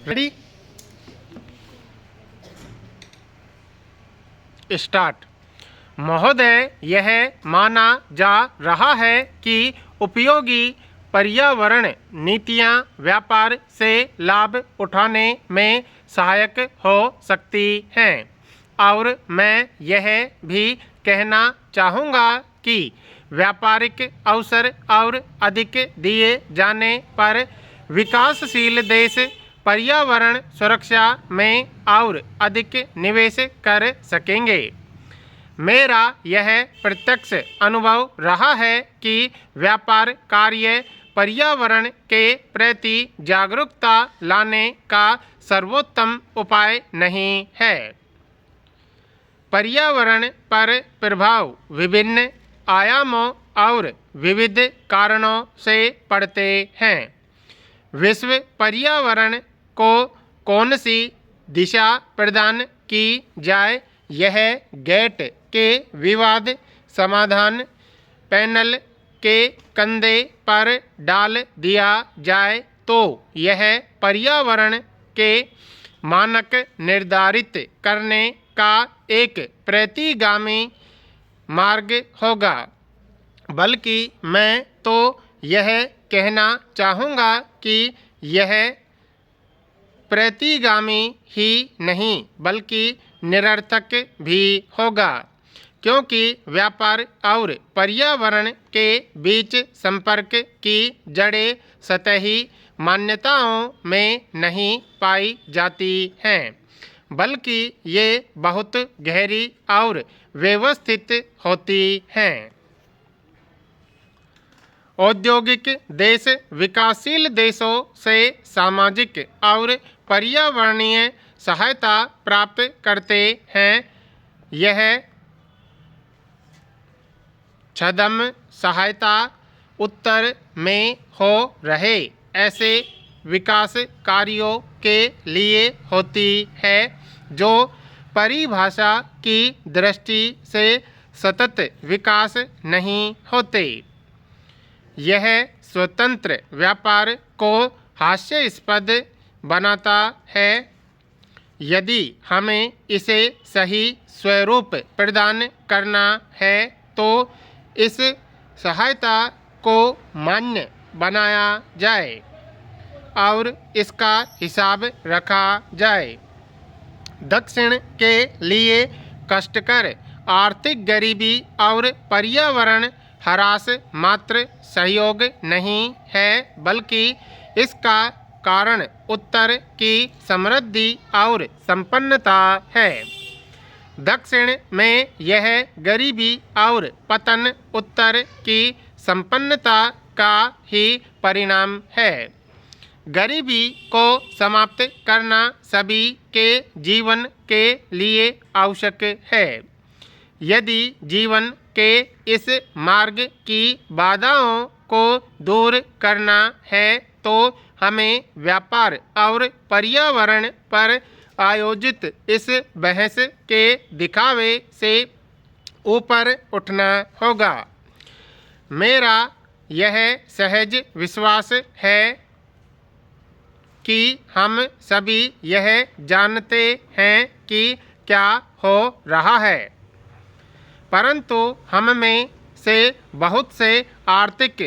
Ready start. महोदय, यह माना जा रहा है कि उपयोगी पर्यावरण नीतियां व्यापार से लाभ उठाने में सहायक हो सकती हैं और मैं यह भी कहना चाहूँगा कि व्यापारिक अवसर और अधिक दिए जाने पर विकासशील देश पर्यावरण सुरक्षा में और अधिक निवेश कर सकेंगे। मेरा यह प्रत्यक्ष अनुभव रहा है कि व्यापार कार्य पर्यावरण के प्रति जागरूकता लाने का सर्वोत्तम उपाय नहीं है। पर्यावरण पर प्रभाव विभिन्न आयामों और विविध कारणों से पड़ते हैं। विश्व पर्यावरण को कौन सी दिशा प्रदान की जाए, यह गेट के विवाद समाधान पैनल के कंधे पर डाल दिया जाए तो यह पर्यावरण के मानक निर्धारित करने का एक प्रतिगामी मार्ग होगा। बल्कि मैं तो यह कहना चाहूँगा कि यह प्रतिगामी ही नहीं बल्कि निरर्थक भी होगा, क्योंकि व्यापार और पर्यावरण के बीच संपर्क की जड़ें सतही मान्यताओं में नहीं पाई जाती हैं, बल्कि ये बहुत गहरी और व्यवस्थित होती हैं। औद्योगिक देश विकासशील देशों से सामाजिक और पर्यावरणीय सहायता प्राप्त करते हैं। यह छद्म सहायता उत्तर में हो रहे ऐसे विकास कार्यों के लिए होती है जो परिभाषा की दृष्टि से सतत विकास नहीं होते। यह स्वतंत्र व्यापार को हास्यास्पद बनाता है। यदि हमें इसे सही स्वरूप प्रदान करना है तो इस सहायता को मान्य बनाया जाए और इसका हिसाब रखा जाए। दक्षिण के लिए कष्टकर आर्थिक गरीबी और पर्यावरण ह्रास मात्र सहयोग नहीं है, बल्कि इसका कारण उत्तर की समृद्धि और संपन्नता है। दक्षिण में यह गरीबी और पतन उत्तर की संपन्नता का ही परिणाम है। गरीबी को समाप्त करना सभी के जीवन के लिए आवश्यक है। यदि जीवन के इस मार्ग की बाधाओं को दूर करना है तो हमें व्यापार और पर्यावरण पर आयोजित इस बहस के दिखावे से ऊपर उठना होगा। मेरा यह सहज विश्वास है कि हम सभी यह जानते हैं कि क्या हो रहा है, परंतु हम में से बहुत से आर्थिक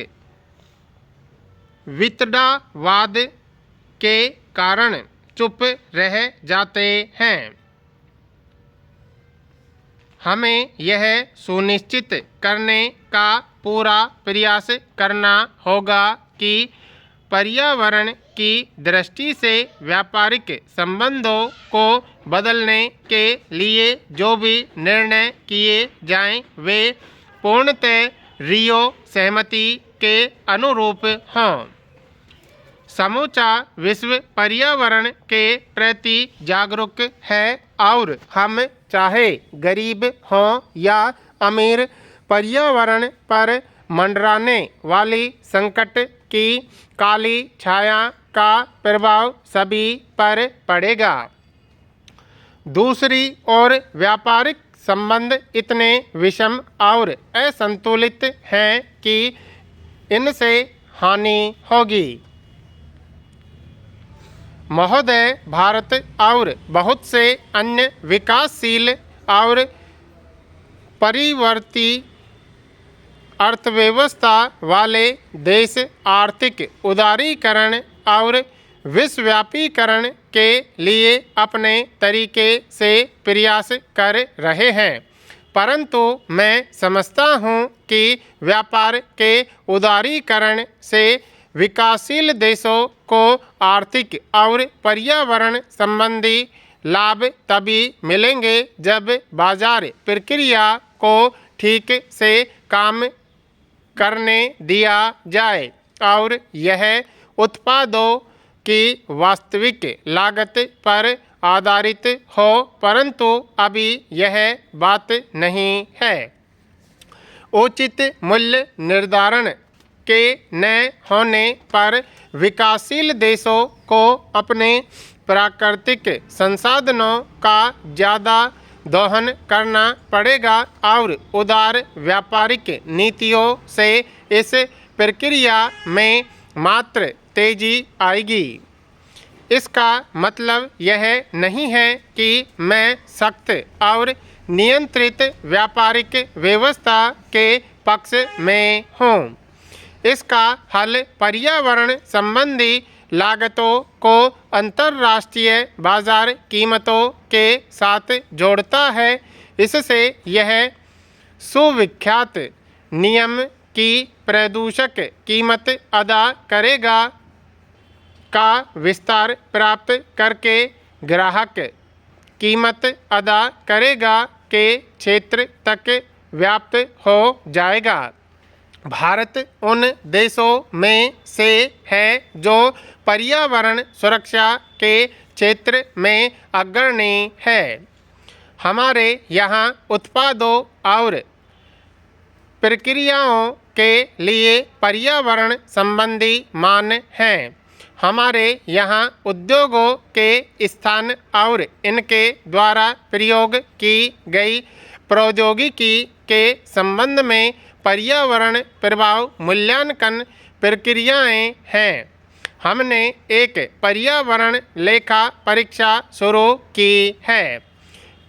वितंडावाद के कारण चुप रह जाते हैं। हमें यह सुनिश्चित करने का पूरा प्रयास करना होगा कि पर्यावरण की दृष्टि से व्यापारिक संबंधों को बदलने के लिए जो भी निर्णय किए जाएं वे पूर्णतः रियो सहमति के अनुरूप हों। समूचा विश्व पर्यावरण के प्रति जागरूक है और हम चाहे गरीब हों या अमीर, पर्यावरण पर मंडराने वाली संकट की काली छाया का प्रभाव सभी पर पड़ेगा। दूसरी ओर व्यापारिक संबंध इतने विषम और असंतुलित हैं कि इनसे हानि होगी। महोदय, भारत और बहुत से अन्य विकासशील और परिवर्ती अर्थव्यवस्था वाले देश आर्थिक उदारीकरण और विश्वव्यापीकरण के लिए अपने तरीके से प्रयास कर रहे हैं, परंतु मैं समझता हूँ कि व्यापार के उदारीकरण से विकासशील देशों को आर्थिक और पर्यावरण संबंधी लाभ तभी मिलेंगे जब बाजार प्रक्रिया को ठीक से काम करने दिया जाए और यह उत्पादों की वास्तविक लागत पर आधारित हो, परंतु अभी यह बात नहीं है। उचित मूल्य निर्धारण के न होने पर विकासशील देशों को अपने प्राकृतिक संसाधनों का ज़्यादा दोहन करना पड़ेगा और उदार व्यापारिक नीतियों से इस प्रक्रिया में मात्र तेजी आएगी। इसका मतलब यह नहीं है कि मैं सख्त और नियंत्रित व्यापारिक व्यवस्था के पक्ष में हूँ। इसका हल पर्यावरण संबंधी लागतों को अंतर्राष्ट्रीय बाजार कीमतों के साथ जोड़ता है। इससे यह सुविख्यात नियम की प्रदूषक कीमत अदा करेगा का विस्तार प्राप्त करके ग्राहक कीमत अदा करेगा के क्षेत्र तक व्याप्त हो जाएगा। भारत उन देशों में से है जो पर्यावरण सुरक्षा के क्षेत्र में अग्रणी है। हमारे यहाँ उत्पादों और प्रक्रियाओं के लिए पर्यावरण संबंधी मान हैं। हमारे यहाँ उद्योगों के स्थान और इनके द्वारा प्रयोग की गई प्रौद्योगिकी के संबंध में पर्यावरण प्रभाव मूल्यांकन प्रक्रियाएं हैं। हमने एक पर्यावरण लेखा परीक्षा शुरू की है।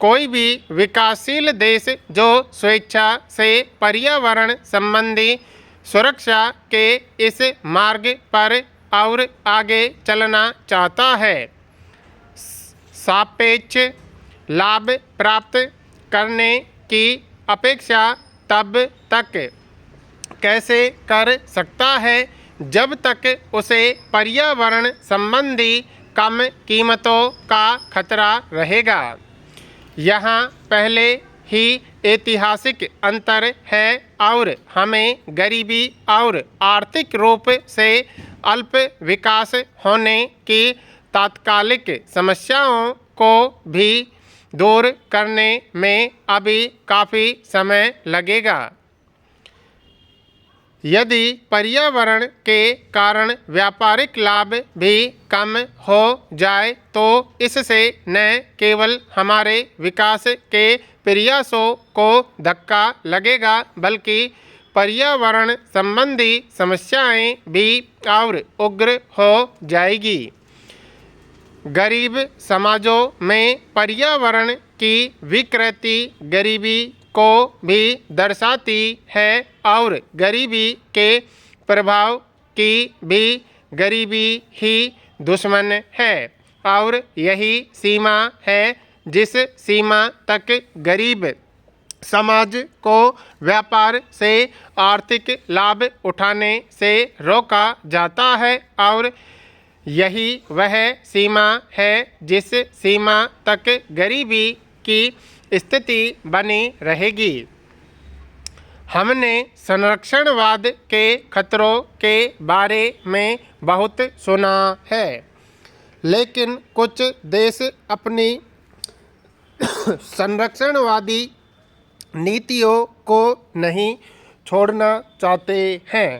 कोई भी विकासशील देश जो स्वेच्छा से पर्यावरण संबंधी सुरक्षा के इस मार्ग पर और आगे चलना चाहता है, सापेक्ष लाभ प्राप्त करने की अपेक्षा तब तक कैसे कर सकता है जब तक उसे पर्यावरण संबंधी कम कीमतों का खतरा रहेगा। यहाँ पहले ही ऐतिहासिक अंतर है और हमें गरीबी और आर्थिक रूप से अल्प विकास होने की तात्कालिक समस्याओं को भी दूर करने में अभी काफ़ी समय लगेगा। यदि पर्यावरण के कारण व्यापारिक लाभ भी कम हो जाए तो इससे न केवल हमारे विकास के प्रयासों को धक्का लगेगा बल्कि पर्यावरण संबंधी समस्याएं भी और उग्र हो जाएगी। गरीब समाजों में पर्यावरण की विकृति गरीबी को भी दर्शाती है और गरीबी के प्रभाव की भी गरीबी ही दुश्मन है और यही सीमा है जिस सीमा तक गरीब समाज को व्यापार से आर्थिक लाभ उठाने से रोका जाता है और यही वह सीमा है जिस सीमा तक गरीबी की स्थिति बनी रहेगी। हमने संरक्षणवाद के खतरों के बारे में बहुत सुना है, लेकिन कुछ देश अपनी संरक्षणवादी नीतियों को नहीं छोड़ना चाहते हैं।